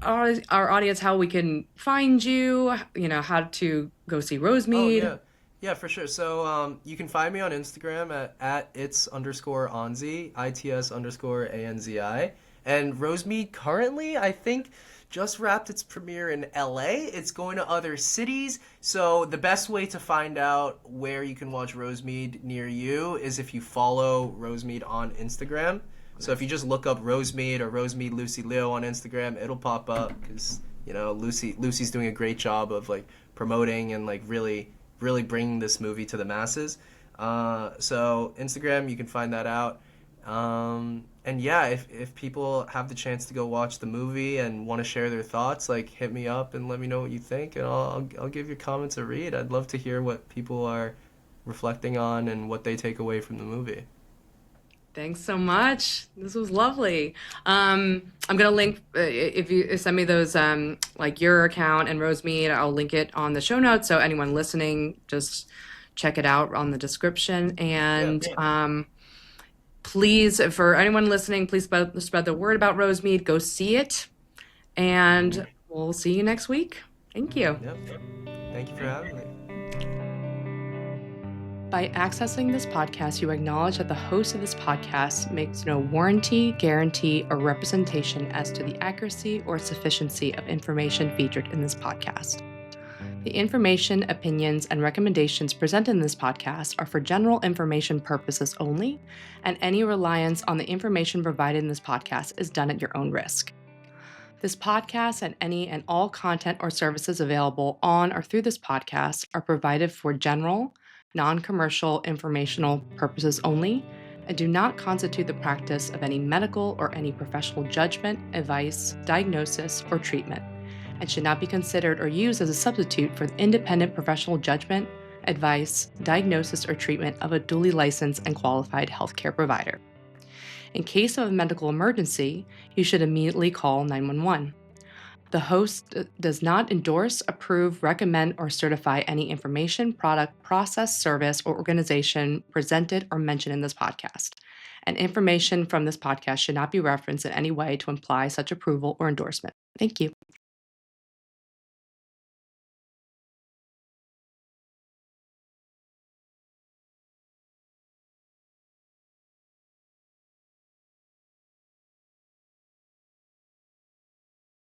our audience how we can find you, how to go see Oh Rosemead. yeah, yeah, for sure. So you can find me on Instagram at its underscore Anzi, its underscore ANZI, And Rosemead currently, I think, just wrapped its premiere in LA. It's going to other cities. So the best way to find out where you can watch Rosemead near you is if you follow Rosemead on Instagram. So if you just look up Rosemead or Rosemead Lucy Liu on Instagram, it'll pop up because Lucy's doing a great job of like promoting and like really bringing this movie to the masses. So Instagram, you can find that out. And yeah, if people have the chance to go watch the movie and want to share their thoughts, like hit me up and let me know what you think, and I'll give your comments a read. I'd love to hear what people are reflecting on and what they take away from the movie. Thanks so much. This was lovely. I'm gonna link if you send me those like your account and Rosemead, I'll link it on the show notes. So anyone listening, just check it out on the description. Yeah. And please, for anyone listening, please spread the word about Rosemead. Go see it, and we'll see you next week. Thank you. Yep. Thank you for having me. By accessing this podcast, you acknowledge that the host of this podcast makes no warranty, guarantee, or representation as to the accuracy or sufficiency of information featured in this podcast. The information, opinions, and recommendations presented in this podcast are for general information purposes only, and any reliance on the information provided in this podcast is done at your own risk. This podcast and any and all content or services available on or through this podcast are provided for general, non-commercial informational purposes only and do not constitute the practice of any medical or any professional judgment, advice, diagnosis, or treatment, and should not be considered or used as a substitute for the independent professional judgment, advice, diagnosis, or treatment of a duly licensed and qualified healthcare provider. In case of a medical emergency, you should immediately call 911. The host does not endorse, approve, recommend, or certify any information, product, process, service, or organization presented or mentioned in this podcast. And information from this podcast should not be referenced in any way to imply such approval or endorsement. Thank you.